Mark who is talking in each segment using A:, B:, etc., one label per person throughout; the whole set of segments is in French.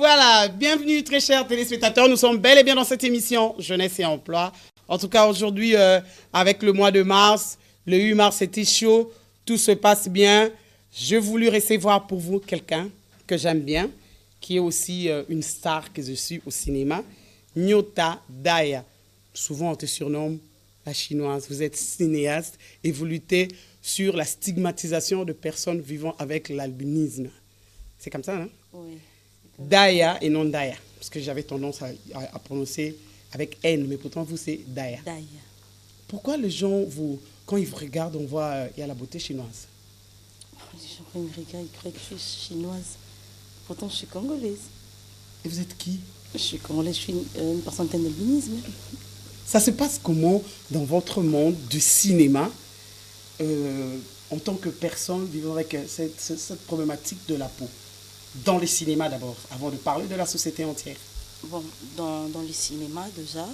A: Voilà, bienvenue très chers téléspectateurs. Nous sommes bel et bien dans cette émission Jeunesse et Emploi. En tout cas, aujourd'hui, avec le mois de mars, le 8 mars, c'était chaud, tout se passe bien. Je voulais recevoir pour vous quelqu'un que j'aime bien, qui est aussi une star que je suis au cinéma, Nyota Daya. Souvent, on te surnomme la chinoise. Vous êtes cinéaste et vous luttez sur la stigmatisation de personnes vivant avec l'albinisme. C'est comme ça, hein?
B: Oui.
A: Daya et non Daya. Parce que j'avais tendance à prononcer avec N, mais pourtant vous, c'est Daya.
B: Daya.
A: Pourquoi les gens, quand ils vous regardent, on voit il y a la beauté chinoise?
B: Les gens, quand ils me regardent, ils croient que je suis chinoise. Pourtant, je suis congolaise.
A: Et vous êtes qui?
B: Je suis congolaise, je suis une personne atteinte d'albinisme.
A: Ça se passe comment dans votre monde du cinéma en tant que personne vivant avec cette problématique de la peau? Dans les cinémas d'abord, avant de parler de la société entière.
B: Bon, dans les cinémas déjà,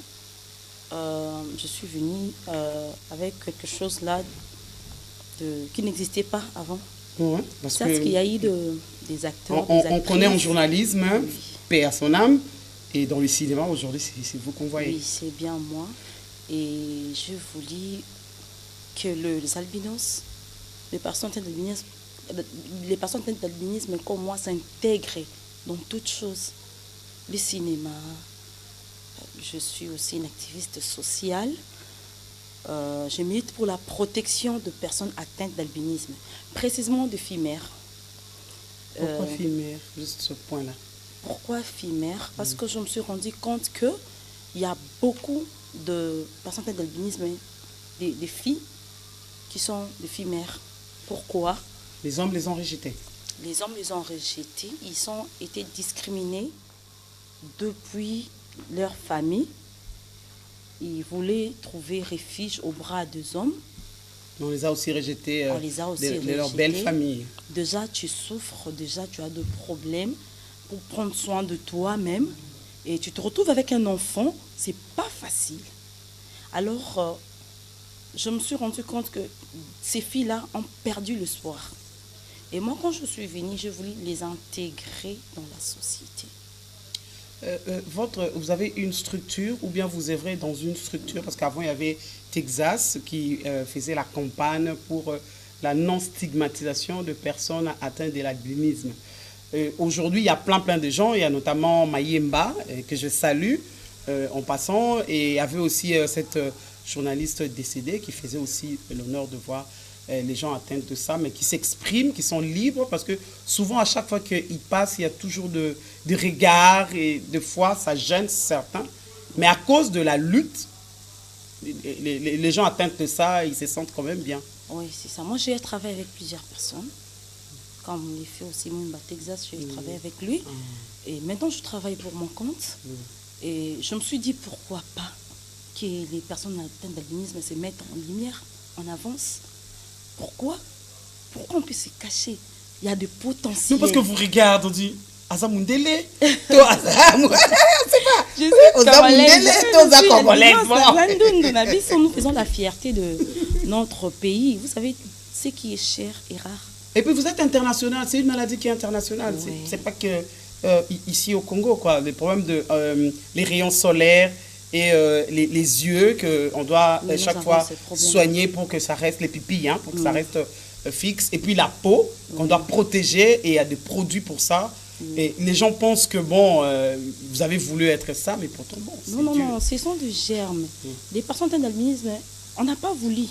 B: je suis venue avec quelque chose là qui n'existait pas avant.
A: Ouais, parce
B: qu'il y a eu des acteurs, des
A: on connaît en journalisme,
B: oui.
A: paix à son âme, et dans le cinéma aujourd'hui, c'est vous qu'on voyez.
B: Oui, c'est bien moi. Et je vous dis que les albinos, les personnes atteintes d'albinisme comme moi s'intègrent dans toutes choses. Le cinéma, je suis aussi une activiste sociale. Je milite pour la protection de personnes atteintes d'albinisme, précisément de filles mères.
A: Pourquoi filles mères, juste ce point-là?
B: Pourquoi filles mères? Parce que je me suis rendu compte qu'il y a beaucoup de personnes atteintes d'albinisme, des filles qui sont des filles mères. Pourquoi?
A: Les hommes les ont rejetés.
B: Les hommes les ont rejetés. Ils ont été discriminés depuis leur famille. Ils voulaient trouver refuge aux bras des hommes.
A: On les a aussi rejetés de leur belle famille.
B: Déjà, tu souffres, déjà, tu as des problèmes pour prendre soin de toi-même. Et tu te retrouves avec un enfant, c'est pas facile. Alors, je me suis rendu compte que ces filles-là ont perdu l'espoir. Et moi, quand je suis venue, je voulais les intégrer dans la société.
A: Vous avez une structure ou bien vous œuvrez dans une structure? Parce qu'avant, il y avait Texas qui faisait la campagne pour la non-stigmatisation de personnes atteintes de l'albinisme. Aujourd'hui, il y a plein de gens. Il y a notamment Mayemba, que je salue en passant. Et il y avait aussi cette journaliste décédée qui faisait aussi l'honneur de voir les gens atteints de ça, mais qui s'expriment, qui sont libres, parce que souvent, à chaque fois qu'ils passent, il y a toujours de regards, et des fois, ça gêne certains. Mais à cause de la lutte, les gens atteints de ça, ils se sentent quand même bien.
B: Oui, c'est ça. Moi, j'ai travaillé avec plusieurs personnes. Comme il fait aussi Mumba Texas, j'ai travaillé avec lui. Et maintenant, je travaille pour mon compte. Et je me suis dit, pourquoi pas que les personnes atteintes d'albinisme se mettent en lumière, en avance. Pourquoi on peut se cacher? Il y a des potentiels.
A: Non, parce que vous regardez, on dit Azamundele, toi Azam. C'est pas.
B: Je suis
A: Azamundele, toi Azam.
B: Nous faisons la fierté de notre pays. Vous savez, ce qui est cher et rare.
A: Et puis vous êtes international, c'est une maladie qui est internationale.
B: Oui.
A: C'est pas que ici au Congo, quoi. Les problèmes de les rayons solaires et les yeux qu'on doit chaque fois soigner pour que ça reste, les pupilles, hein, pour que ça reste fixe. Et puis la peau qu'on doit protéger, et il y a des produits pour ça. Et les gens pensent que bon, vous avez voulu être ça, mais pourtant bon.
B: Non, ce sont des germes. Les personnes atteintes d'albinisme, on n'a pas voulu.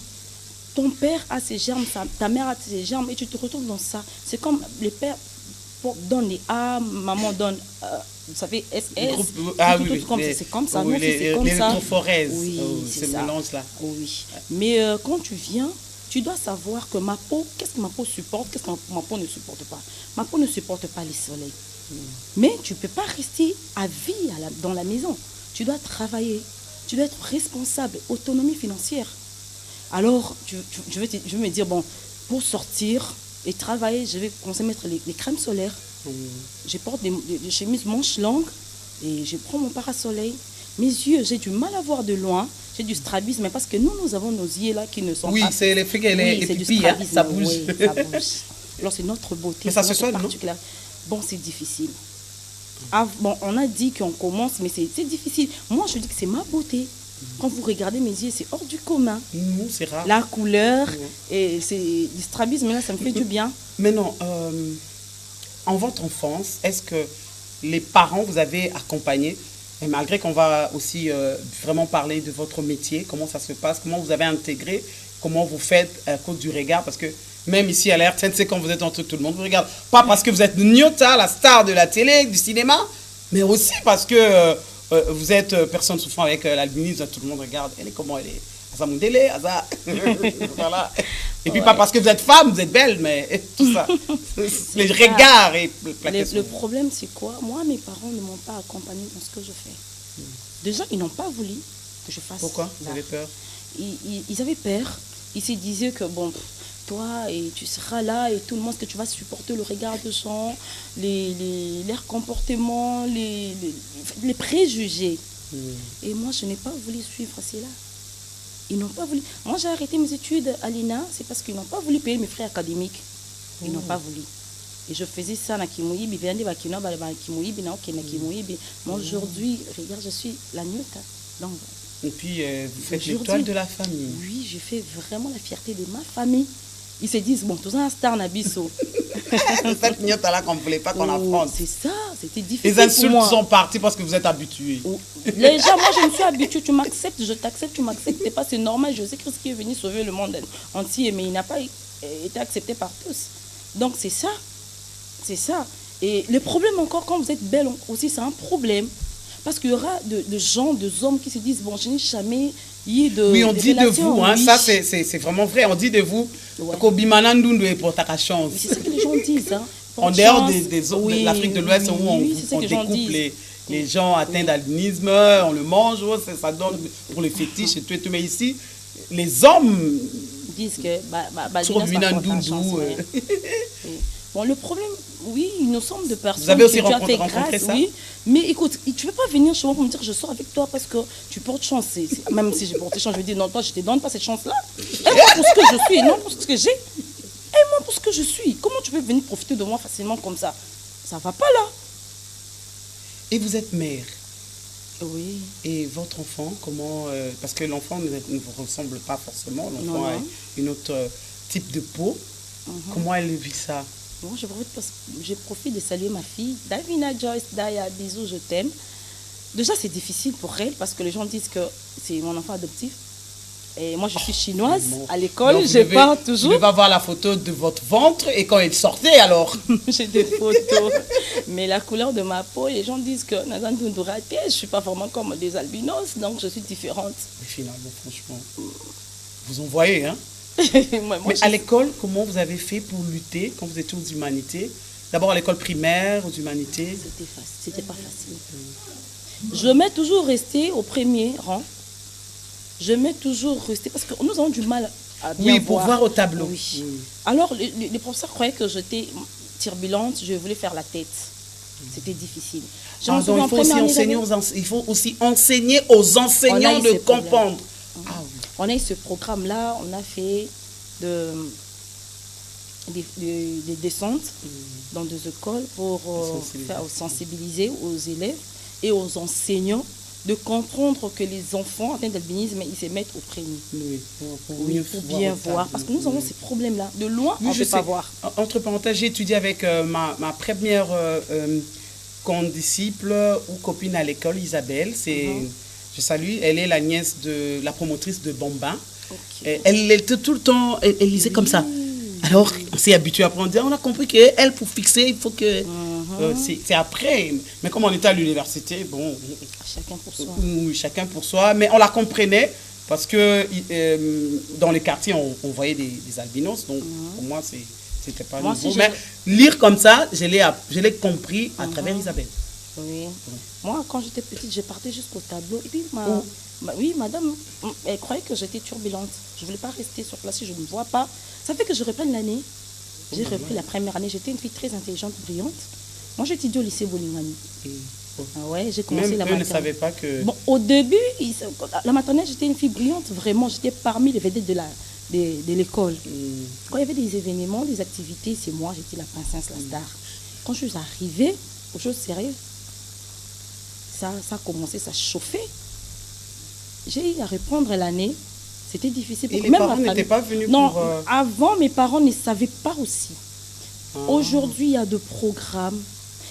B: Ton père a ses germes, ta mère a ses germes, et tu te retrouves dans ça. C'est comme les pères donnent les A, maman donne, vous savez, SS. C'est comme ça.
A: Oui,
B: c'est comme
A: les
B: ça.
A: Oui, c'est ce mélange-là.
B: Oui. Mais quand tu viens, tu dois savoir que ma peau, qu'est-ce que ma peau supporte, qu'est-ce que ma peau ne supporte pas. Ma peau ne supporte pas les soleils. Mais tu ne peux pas rester à vie dans la maison. Tu dois travailler. Tu dois être responsable, autonomie financière. Alors, je vais me dire, bon, pour sortir et travailler, je vais commencer à mettre les crèmes solaires. Je porte des chemises manches longues et je prends mon parasoleil. Mes yeux, j'ai du mal à voir de loin. J'ai du strabisme, mais parce que nous avons nos yeux là qui ne sont pas...
A: Oui, c'est les pupilles, hein, ça bouge.
B: Oui, ça bouge. Alors, c'est notre beauté.
A: Mais ça se soigne, non?
B: Bon, c'est difficile. Bon, on a dit qu'on commence, mais c'est difficile. Moi, je dis que c'est ma beauté. Quand vous regardez mes yeux, c'est hors du commun.
A: C'est rare.
B: La couleur, et c'est du strabisme, là, ça me fait du bien.
A: Mais non, en votre enfance, est-ce que les parents vous avez accompagné, et malgré qu'on va aussi vraiment parler de votre métier, comment ça se passe, comment vous avez intégré, comment vous faites à cause du regard, parce que même ici à la RTN, c'est quand vous êtes entre tout le monde vous regarde. Pas parce que vous êtes Nyota, la star de la télé, du cinéma, mais aussi parce que vous êtes personne souffrant avec l'albinisme, tout le monde regarde. Elle est comment elle est Azamundele, Aza. Voilà. Et puis pas parce que vous êtes femme, vous êtes belle, mais tout ça. Les regards et
B: le problème, c'est quoi? Moi, mes parents ne m'ont pas accompagnée dans ce que je fais. Déjà, ils n'ont pas voulu que je fasse.
A: Pourquoi? Vous avez peur?
B: Ils avaient peur. Ils se disaient que, bon, toi, et tu seras là, et tout le monde, que tu vas supporter le regard de gens, leurs comportements, les préjugés. Et moi, je n'ai pas voulu suivre cela. Ils n'ont pas voulu. Moi, j'ai arrêté mes études à l'INA, c'est parce qu'ils n'ont pas voulu payer mes frais académiques. Ils n'ont pas voulu. Et je faisais ça na Kimouibi, moi, aujourd'hui, regarde, je suis la Nyota. Donc,
A: et puis, vous faites l'étoile de la famille.
B: Oui, je fais vraiment la fierté de ma famille. Ils se disent, bon, tout ça, un star Nabiso.
A: Cette Nyota là qu'on ne voulait pas qu'on affronte.
B: C'est ça, c'était difficile.
A: Les insultes sont parties parce que vous êtes habitués.
B: Les gens, moi, je me suis habituée. Tu m'acceptes, je t'accepte, tu m'acceptes pas. C'est normal. Je sais que Christ qui est venu sauver le monde entier, mais il n'a pas été accepté par tous. Donc, c'est ça. C'est ça. Et le problème encore, quand vous êtes belle aussi, c'est un problème. Parce qu'il y aura de gens, de hommes qui se disent, bon, je n'ai jamais eu de
A: oui, on dit
B: relations,
A: de vous, hein,
B: oui.
A: Ça c'est vraiment vrai, on dit de vous, que pour ta chance.
B: C'est ça que les gens disent. Hein.
A: En dehors des autres, de l'Afrique de l'Ouest, où on découpe les gens atteints d'albinisme, on le mange, ça donne pour les fétiches et tout, mais ici, les hommes
B: disent que
A: sur
B: bon, le problème, oui, nous sommes de personnes.
A: Vous avez aussi
B: que tu as fait
A: rencontré
B: grâce,
A: ça?
B: Oui, mais écoute, tu ne veux pas venir chez moi pour me dire que je sors avec toi parce que tu portes chance. Même si j'ai porté chance, je vais dire non, toi, je ne te donne pas cette chance-là. Aime-moi pour ce que je suis, non pour ce que j'ai. Aime-moi pour ce que je suis. Comment tu peux venir profiter de moi facilement comme ça? Ça ne va pas là.
A: Et vous êtes mère.
B: Oui.
A: Et votre enfant, comment... parce que l'enfant ne vous ressemble pas forcément. L'enfant a une autre type de peau. Comment elle vit ça?
B: Bon, je profite de saluer ma fille. Davina Joyce, Daya, bisous, je t'aime. Déjà, c'est difficile pour elle parce que les gens disent que c'est mon enfant adoptif. Et moi, je suis chinoise. À l'école, je pars toujours.
A: Vous devez avoir la photo de votre ventre et quand elle sortait, alors.
B: J'ai des photos. Mais la couleur de ma peau, les gens disent que je ne suis pas vraiment comme des albinos, donc je suis différente.
A: Mais finalement, franchement, vous en voyez, hein?
B: Mais
A: à l'école, comment vous avez fait pour lutter quand vous étiez aux humanités? D'abord à l'école primaire, aux humanités?
B: C'était pas facile. Je m'ai toujours resté au premier rang. Je m'ai toujours resté parce que nous avons du mal à bien
A: voir. Oui, pour voir au tableau.
B: Oui. Alors, les professeurs croyaient que j'étais turbulente, je voulais faire la tête. C'était difficile.
A: Donc, il faut aussi enseigner aux enseignants de comprendre.
B: Ah, oui. On a eu ce programme-là, on a fait des descentes dans des écoles pour sensibiliser aux élèves et aux enseignants de comprendre que les enfants atteints d'albinisme, ils se mettent au premier.
A: Oui,
B: pour bien voir. Parce que nous avons ces problèmes-là. De loin, on ne peut pas voir.
A: Entre parenthèses, j'ai étudié avec ma première condisciple ou copine à l'école, Isabelle. Je salue, elle est la nièce de la promotrice de Bambin. Okay. Elle était tout le temps, elle lisait comme ça. Alors, on s'est habitué à prendre. On a compris qu'elle, pour fixer, il faut que... c'est après. Mais comme on était à l'université, bon...
B: Chacun pour soi.
A: Oui, chacun pour soi. Mais on la comprenait parce que dans les quartiers, on voyait des albinos. Donc, pour moi, c'était pas nouveau. Mais lire comme ça, je l'ai compris à travers Isabelle.
B: Oui. Moi, quand j'étais petite, je partais jusqu'au tableau. Et puis, madame, elle croyait que j'étais turbulente. Je ne voulais pas rester sur place si je ne me vois pas. Ça fait que je reprenne l'année. J'ai repris la première année. J'étais une fille très intelligente, brillante. Moi, j'étudiais au lycée Bolingani. Ouais, j'ai commencé la maternelle.
A: Ne savaient pas que...
B: Bon, au début, la maternelle, j'étais une fille brillante. Vraiment, j'étais parmi les vedettes de l'école. Quand il y avait des événements, des activités, c'est moi, j'étais la princesse, la star. Quand je suis arrivée aux choses sérieuses, ça a commencé, ça chauffait. J'ai eu à reprendre l'année. C'était difficile.
A: Et les parents n'étaient pas venus
B: non,
A: pour...
B: avant, mes parents ne savaient pas aussi. Aujourd'hui, il y a des programmes,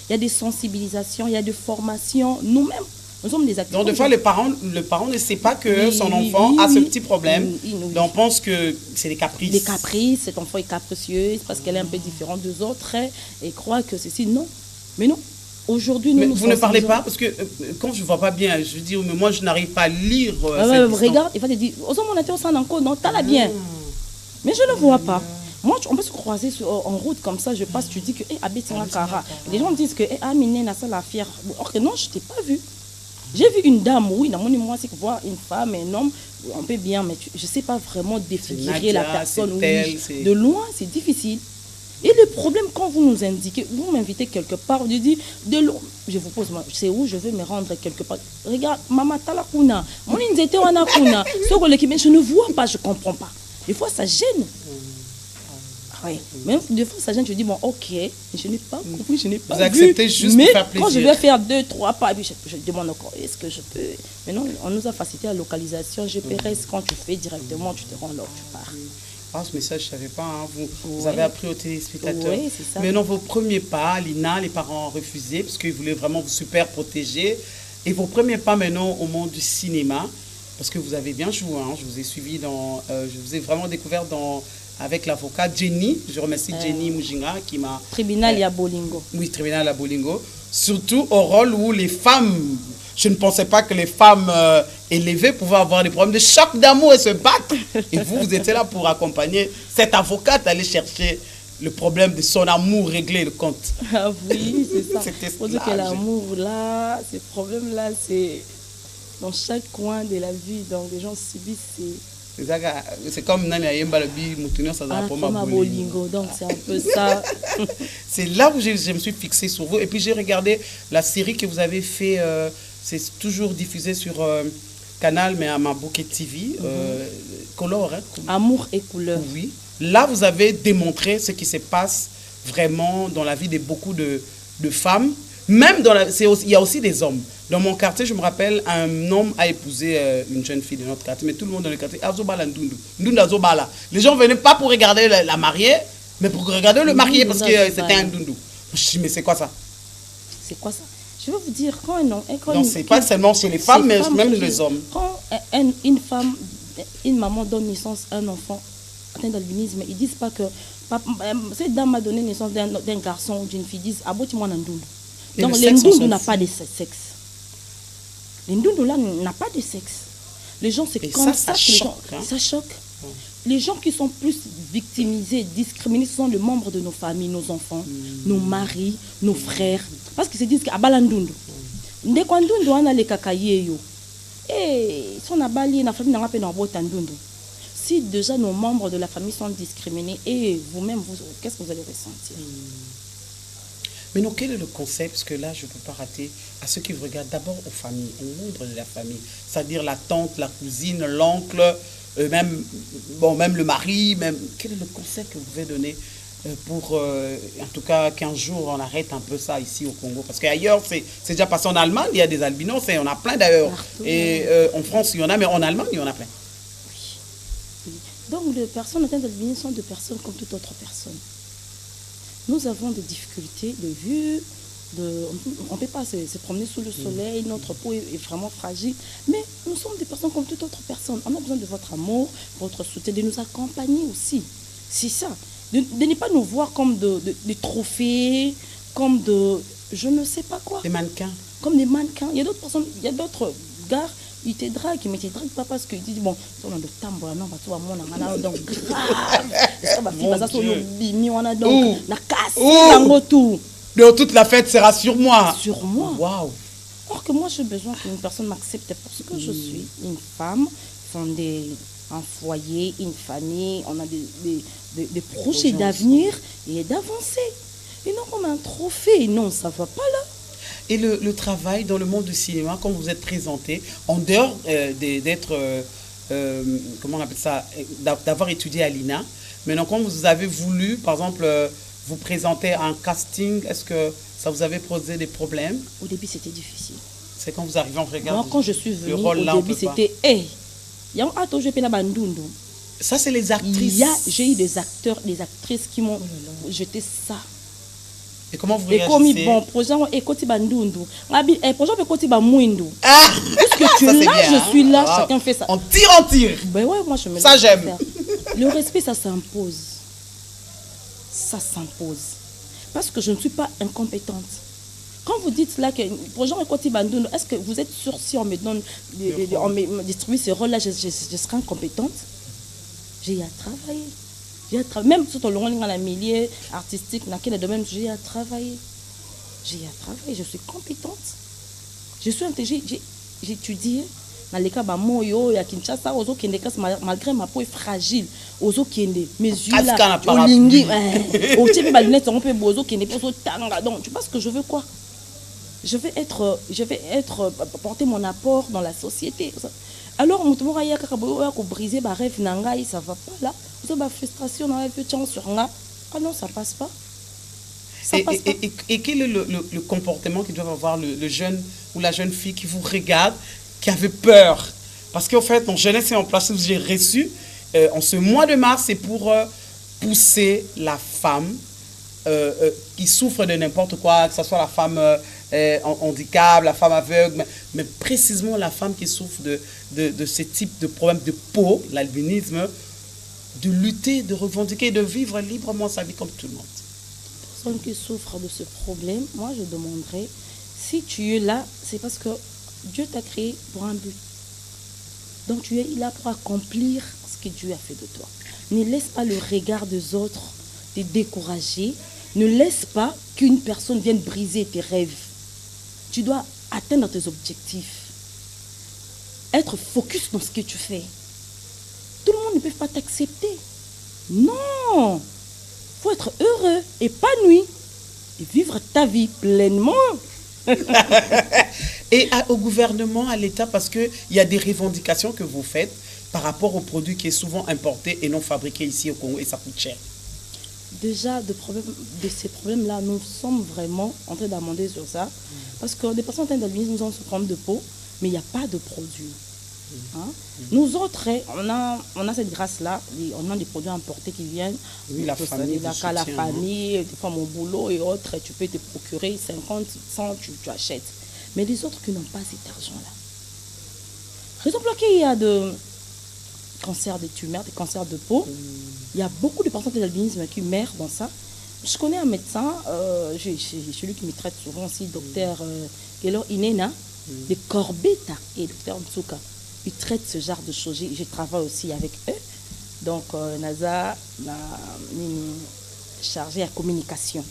B: il y a des sensibilisations, il y a des formations. Nous-mêmes, nous sommes des acteurs.
A: Donc, des fois, le parent ne sait pas que son enfant a ce petit problème. Donc, on pense que c'est des caprices.
B: Des caprices, cet enfant est capricieux parce qu'elle est un peu différente des autres et croit que ceci. Non. Mais non. Aujourd'hui, nous
A: vous ne parlez pas parce que quand je ne vois pas bien, je dis, mais moi, je n'arrive pas à lire.
B: Regarde, il va te dire, on a été au sein encore, non, t'as la bien. Mais je ne vois pas. Moi, on peut se croiser en route comme ça, je passe, tu dis que, habite sur la cara. Les gens me disent que, Amine, n'a pas la fière. Or que non, je ne t'ai pas vu. J'ai vu une dame, oui, moi, c'est que voir une femme, un homme, on peut bien, mais je ne sais pas vraiment défigurer la personne. Oui, de loin, c'est difficile. Et le problème, quand vous nous indiquez, vous m'invitez quelque part, je dis, je vous pose, c'est où je veux me rendre quelque part. Regarde, maman, talakuna, mon inzete wanakuna, je ne vois pas, je ne comprends pas. Des fois, ça gêne. Oui. Même des fois, ça gêne, je dis, bon, ok, je n'ai pas compris, je n'ai pas vu.
A: Vous acceptez juste
B: mais
A: de faire plaisir.
B: Quand je vais faire 2, 3 pas, je demande encore, est-ce que je peux. Maintenant, on nous a facilité la localisation, GPS, quand tu fais directement, tu te rends là où tu pars.
A: Ah, ce message, je ne savais pas. Hein. Vous avez appris aux téléspectateurs.
B: Oui, c'est ça.
A: Mais non, vos premiers pas, Lina, les parents ont refusé parce qu'ils voulaient vraiment vous super protéger. Et vos premiers pas maintenant au monde du cinéma, parce que vous avez bien joué. Hein. Je vous ai suivi je vous ai vraiment découvert avec l'avocat Jenny. Je remercie Jenny Mujinga qui m'a...
B: Tribunal à Bolingo.
A: Oui, tribunal à Bolingo. Surtout au rôle où les femmes... Je ne pensais pas que les femmes élevées pouvaient avoir des problèmes de choc d'amour et se battre. Et vous étiez là pour accompagner cette avocate à aller chercher le problème de son amour, régler le compte.
B: Ah oui, c'est ça.
A: C'était
B: dire que l'amour, là, ces problèmes-là, c'est dans chaque coin de la vie. Donc, les gens subissent
A: c'est comme Nani Yemba Moutounion, ça a
B: Bolingo. Donc, c'est un peu ça.
A: C'est là où je me suis fixée sur vous. Et puis, j'ai regardé la série que vous avez fait... c'est toujours diffusé sur Canal, mais à Mabouké TV, Color. Hein,
B: Amour et couleur.
A: Oui. Là, vous avez démontré ce qui se passe vraiment dans la vie de beaucoup de femmes. Même il y a aussi des hommes. Dans mon quartier, je me rappelle, un homme a épousé une jeune fille de notre quartier, mais tout le monde dans le quartier, Azobala Ndundu. Ndundu Azobala. Les gens venaient pas pour regarder la mariée, mais pour regarder le marié parce que c'était un Ndundu. Je dis, mais c'est quoi ça?
B: C'est quoi ça? Je veux vous dire, quand un homme...
A: Donc, ce n'est pas seulement chez les femmes, mais même les hommes.
B: Quand une femme, une maman donne naissance à un enfant atteint d'albinisme, ils ne disent pas que cette dame a donné naissance d'un garçon ou d'une fille, ils disent « Aboti-moi Ndundu ». Donc, le Ndundu n'a pas de sexe. Le Ndundu là n'a pas de sexe. Les gens, c'est comme ça que les gens... Ça choque. Les gens qui sont plus victimisés, discriminés, ce sont les membres de nos familles, nos enfants, nos maris, nos frères. Parce qu'ils se disent que Abalandundu. Dès qu'on on a les cacaillés. Et si on a bali, la famille n'a pas de si déjà nos membres de la famille sont discriminés, et vous-même, qu'est-ce que vous allez ressentir?
A: Mais non, quel est le concept? Parce que là, je ne peux pas rater à ceux qui vous regardent d'abord aux familles, aux membres de la famille. C'est-à-dire la tante, la cousine, l'oncle, même le mari. Quel est le concept que vous pouvez donner pour, en tout cas, qu'un jour, on arrête un peu ça ici au Congo? Parce qu'ailleurs, c'est déjà passé en Allemagne, il y a des albinos, on a plein d'ailleurs. Et en France, il y en a, mais en Allemagne, il y en a plein.
B: Oui. Donc, les personnes atteintes d'albinisme sont des personnes comme toute autre personne. Nous avons des difficultés de vue, on ne peut pas se promener sous le soleil, notre peau est vraiment fragile, mais nous sommes des personnes comme toute autre personne. On a besoin de votre amour, votre soutien, de nous accompagner aussi. C'est ça. De ne pas nous voir comme des trophées, comme je ne sais pas quoi.
A: Des mannequins.
B: Comme des mannequins. Il y a d'autres personnes, il y a d'autres gars, ils te draguent, mais ils ne te draguent pas parce qu'ils disent, bon, on a de tambour, non, donc grave.
A: Donc toute la fête sera sur moi.
B: Sur moi.
A: Waouh.
B: Or que moi, j'ai besoin qu'une personne m'accepte parce que je suis une femme fondée un foyer, une famille, on a des projets d'avenir et d'avancer. Et non comme un trophée, non, ça ne va pas là.
A: Et le travail dans le monde du cinéma, quand vous êtes présenté, en dehors d'être, comment on appelle ça, d'avoir étudié à l'INA, maintenant quand vous avez voulu, par exemple, vous présenter à un casting, est-ce que ça vous avait posé des problèmes?
B: Au début, c'était difficile.
A: C'est quand vous arrivez, on regarde.
B: Moi, quand je suis venue, au
A: rôle là, on
B: début,
A: peut pas.
B: c'était hey, je fais bandundu.
A: Ça, c'est les actrices.
B: J'ai eu des acteurs, des actrices qui m'ont jeté ça.
A: Et comment vous
B: Et comme
A: réagissez?
B: bon, projet est côté bandundu. Projet est côté bandundu.
A: Ah,
B: Puisque tu
A: ça,
B: es
A: c'est
B: là,
A: bien,
B: je
A: hein.
B: suis là,
A: Ah.
B: chacun fait ça.
A: On tire.
B: Ben ouais, moi je me
A: Ça,
B: laisse
A: j'aime.
B: faire. Le respect, ça s'impose. Ça s'impose. Parce que je ne suis pas incompétente. Quand vous dites là que projet est côté bandundu, est-ce que vous êtes sûr si on me donne, on me distribue ce rôle-là, je serai incompétente? J'ai à travailler. Même sur le long dans milieu artistique, dans quel domaine, j'ai à travailler. Je suis compétente. Je suis intelligente. J'ai étudié dans les cas de à Kinshasa, malgré ma peau est fragile. Mes yeux là, donc tu penses que je veux quoi? Je vais porter mon apport dans la société. Alors, on briser ma rêve, ça va pas là. Vous avez ma frustration dans la vie, sur moi. Ah non, ça passe pas.
A: Et quel est le comportement qu'il doit avoir le jeune ou la jeune fille qui vous regarde, qui avait peur? Parce qu'en fait, en jeunesse et en place, j'ai reçu, en ce mois de mars, c'est pour pousser la femme qui souffre de n'importe quoi, que ce soit la femme en handicap, la femme aveugle, mais précisément la femme qui souffre de ce type de problème de peau, l'albinisme, de lutter, de revendiquer, de vivre librement sa vie comme tout le monde.
B: Personne qui souffre de ce problème, moi je demanderais, si tu es là, c'est parce que Dieu t'a créé pour un but. Donc tu es là pour accomplir ce que Dieu a fait de toi. Ne laisse pas le regard des autres te décourager. Ne laisse pas qu'une personne vienne briser tes rêves. Tu dois atteindre tes objectifs. Être focus dans ce que tu fais. Tout le monde ne peut pas t'accepter. Non. Il faut être heureux, épanoui et vivre ta vie pleinement.
A: Et au gouvernement, à l'État, parce qu'il y a des revendications que vous faites par rapport aux produits qui est souvent importés et non fabriqués ici au Congo et ça coûte cher.
B: Déjà, de ces problèmes-là, nous sommes vraiment en train d'amender sur ça. Parce que des personnes atteintes d'albinisme, nous avons ce problème de peau, mais il n'y a pas de produits. Hein? Nous autres, on a cette grâce-là, on a des produits importés qui viennent.
A: Oui, la famille,
B: la famille, des fois mon boulot et autres, tu peux te procurer 50, 100, tu achètes. Mais les autres qui n'ont pas cet argent-là. Raison pour laquelle il y a de cancer des tumeurs, des cancers de peau. Il y a beaucoup de personnes d'albinisme qui meurent dans ça. Je connais un médecin, celui qui me traite souvent aussi, docteur Gelo Inena, de Corbetta et docteur Mtsuka. Ils traitent ce genre de choses. Je travaille aussi avec eux. Donc, NASA m'a chargé à communication.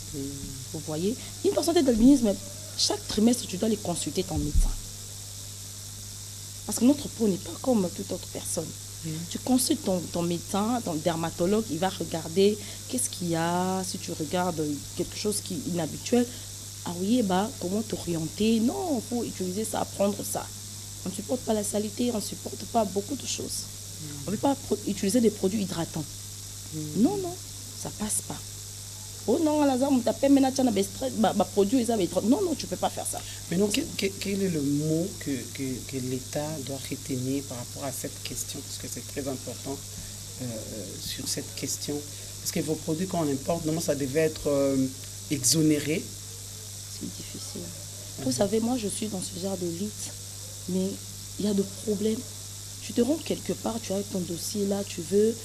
B: Vous voyez, une personne d'albinisme, chaque trimestre, tu dois aller consulter ton médecin. Parce que notre peau n'est pas comme toute autre personne. Tu consultes ton médecin, ton dermatologue, il va regarder qu'est-ce qu'il y a. Si tu regardes quelque chose qui est inhabituel, ah oui, comment t'orienter? Non, il faut utiliser ça, prendre ça. On ne supporte pas la saleté, on ne supporte pas beaucoup de choses. On ne peut pas utiliser des produits hydratants. Non, ça ne passe pas. Oh non, produit, non, tu ne peux pas faire ça.
A: Mais non, quel est le mot que l'État doit retenir par rapport à cette question? Parce que c'est très important sur cette question. Parce que vos produits, quand on importe, normalement, ça devait être exonéré.
B: C'est difficile. Vous savez, moi, je suis dans ce genre de lutte, mais il y a des problèmes. Tu te rends quelque part, tu as ton dossier là, tu veux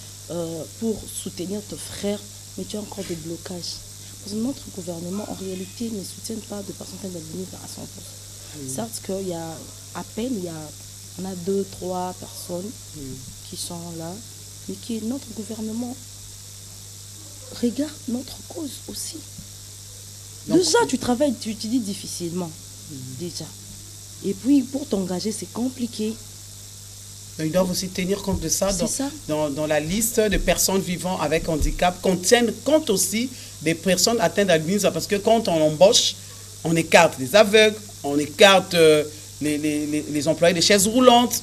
B: pour soutenir ton frère, mais tu as encore des blocages. Parce que notre gouvernement, en réalité, ne soutient pas de personnes d'albinisme à 100%. Certes qu'il y a à peine, on a 2-3 personnes qui sont là, mais qui notre gouvernement regarde notre cause aussi. Donc, déjà, tu travailles, tu dis difficilement. Déjà. Et puis, pour t'engager, c'est compliqué.
A: Ils doivent aussi tenir compte de ça, dans la liste de personnes vivant avec handicap, qu'on tienne compte aussi des personnes atteintes d'albinisme, parce que quand on embauche, on écarte les aveugles, on écarte les employés des chaises roulantes,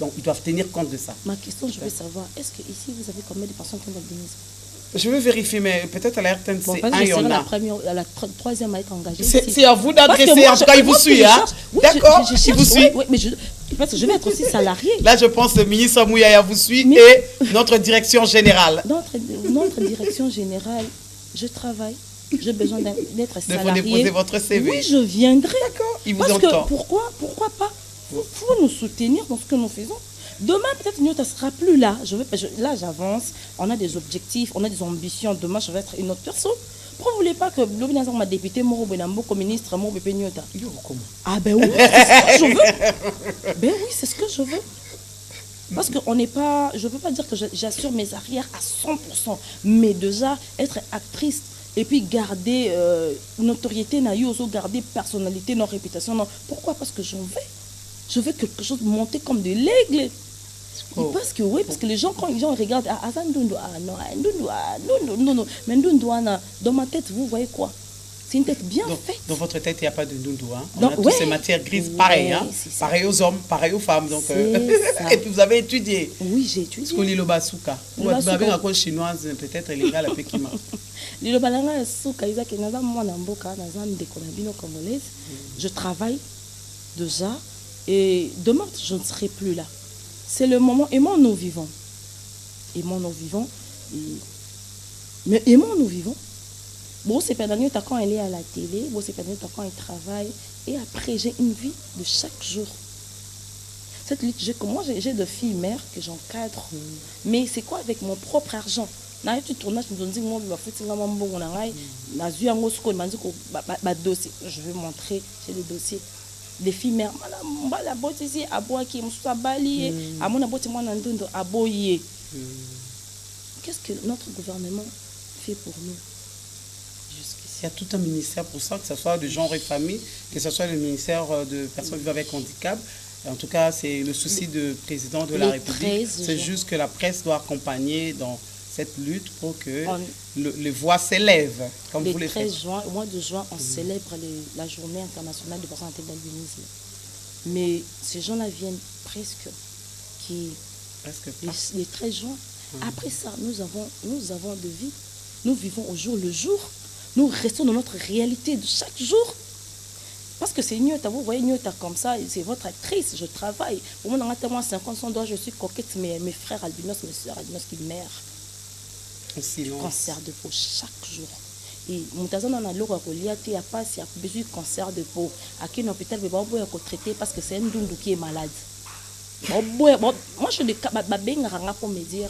A: donc ils doivent tenir compte de ça.
B: Ma question, je veux savoir, est-ce qu'ici, vous avez combien de personnes atteintes d'albinisme?
A: Je vais vérifier, mais peut-être à la RTNC,
B: Bon,
A: il y en
B: la
A: a.
B: première, la troisième à être engagée.
A: C'est à vous d'adresser, en tout cas, il vous suit, hein? D'accord, il vous suit.
B: Oui, mais parce que je vais être aussi salarié.
A: Là, je pense que le ministre Mouyaya vous suit
B: Mais-
A: et notre direction générale.
B: Notre direction générale, je travaille. J'ai besoin d'être
A: De vous
B: salarié.
A: déposer votre CV.
B: Oui, je viendrai.
A: D'accord, il vous
B: Parce
A: entend.
B: que pourquoi pas? Il faut nous soutenir dans ce que nous faisons. Demain, peut-être Nyota ne sera plus là. Là, j'avance. On a des objectifs, on a des ambitions. Demain, je vais être une autre personne. Pourquoi vous ne voulez pas que l'obédience ma députée, Moro Benambo, comme ministre, Moro Bépé Nyota?
A: Comment?
B: Ah ben oui, c'est ce que je veux. Ben oui, c'est ce que je veux. Parce que on n'est pas, je ne peux pas dire que j'assure mes arrières à 100%, mais déjà être actrice et puis garder notoriété, garder personnalité, notre réputation. Non. Pourquoi? Parce que je veux quelque chose monter comme de l'aigle.
A: Oh.
B: Parce que oui, parce que les gens, quand les gens regardent, non, mais dans ma tête, vous voyez quoi? C'est une tête bien faite.
A: Dans votre tête, il n'y a pas de Ndundu. Hein? On
B: Donc,
A: a tous
B: ouais.
A: ces matières grises pareilles. Hein?
B: C'est ça.
A: Pareil aux hommes, pareil aux femmes. Donc,
B: ça.
A: Et puis vous avez étudié.
B: Oui, j'ai étudié.
A: Ce qu'on lit le basuka. Vous avez une cause chinoise, peut-être légal à Pékin.
B: Je travaille déjà et demain je ne serai plus là. C'est le moment, aimons nous vivons. Aimons nous vivons. Mais aimons nous vivons. Bon, c'est pendant que quand elle est à la télé, bon, c'est pendant que quand elle travaille. Et après, j'ai une vie de chaque jour. Cette lutte, moi j'ai deux filles mères que j'encadre. Mais c'est quoi avec mon propre argent? Je vais montrer, j'ai les dossiers. Les filles mères, qu'est-ce que notre gouvernement fait pour nous?
A: Il y a tout un ministère pour ça, que ce soit de genre et famille, que ce soit le ministère de personnes vivant avec handicap. En tout cas, c'est le souci du président de la République. C'est juste que la presse doit accompagner dans cette lutte pour que les voix s'élèvent, comme vous le faites.
B: Le 13 juin, au mois de juin, on célèbre la journée internationale de personnes atteintes d'albinisme. Mais ces gens-là viennent presque les 13 juin. Après ça, nous avons de vie. Nous vivons au jour le jour. Nous restons dans notre réalité de chaque jour. Parce que c'est Nyota, vous voyez Nyota comme ça, c'est votre actrice, je travaille. Au moins, dans moi 50 ans, je suis coquette, mes frères albinos, mes soeurs albinos qui meurent. Cancer de peau chaque jour. Et mon tazan a l'eau à il y a pas si besoin de cancer de peau. À qui l'hôpital va pas traiter parce que c'est un doudou qui est malade. Moi je suis des cas, pour me dire,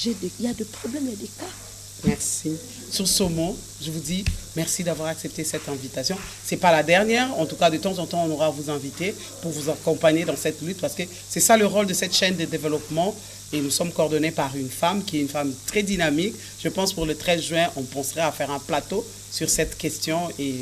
B: il y a des problèmes, il y a des cas.
A: Merci. Sur ce mot, je vous dis merci d'avoir accepté cette invitation. Ce n'est pas la dernière. En tout cas, de temps en temps, on aura à vous inviter pour vous accompagner dans cette lutte parce que c'est ça le rôle de cette chaîne de développement. Et nous sommes coordonnés par une femme qui est une femme très dynamique. Je pense pour le 13 juin, on penserait à faire un plateau sur cette question. Et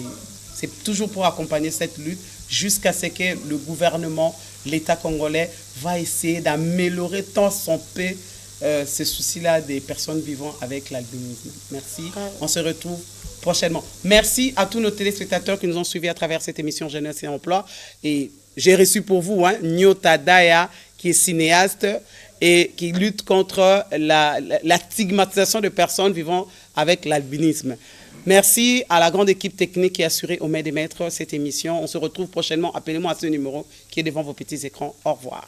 A: c'est toujours pour accompagner cette lutte jusqu'à ce que le gouvernement, l'État congolais, va essayer d'améliorer tant son paix ce souci-là des personnes vivant avec l'albinisme. Merci. On se retrouve prochainement. Merci à tous nos téléspectateurs qui nous ont suivis à travers cette émission Jeunesse et Emploi. Et j'ai reçu pour vous Nyota Daya, qui est cinéaste et qui lutte contre la stigmatisation de personnes vivant avec l'albinisme. Merci à la grande équipe technique qui a assuré aux mains des maîtres cette émission. On se retrouve prochainement. Appelez-moi à ce numéro qui est devant vos petits écrans. Au revoir.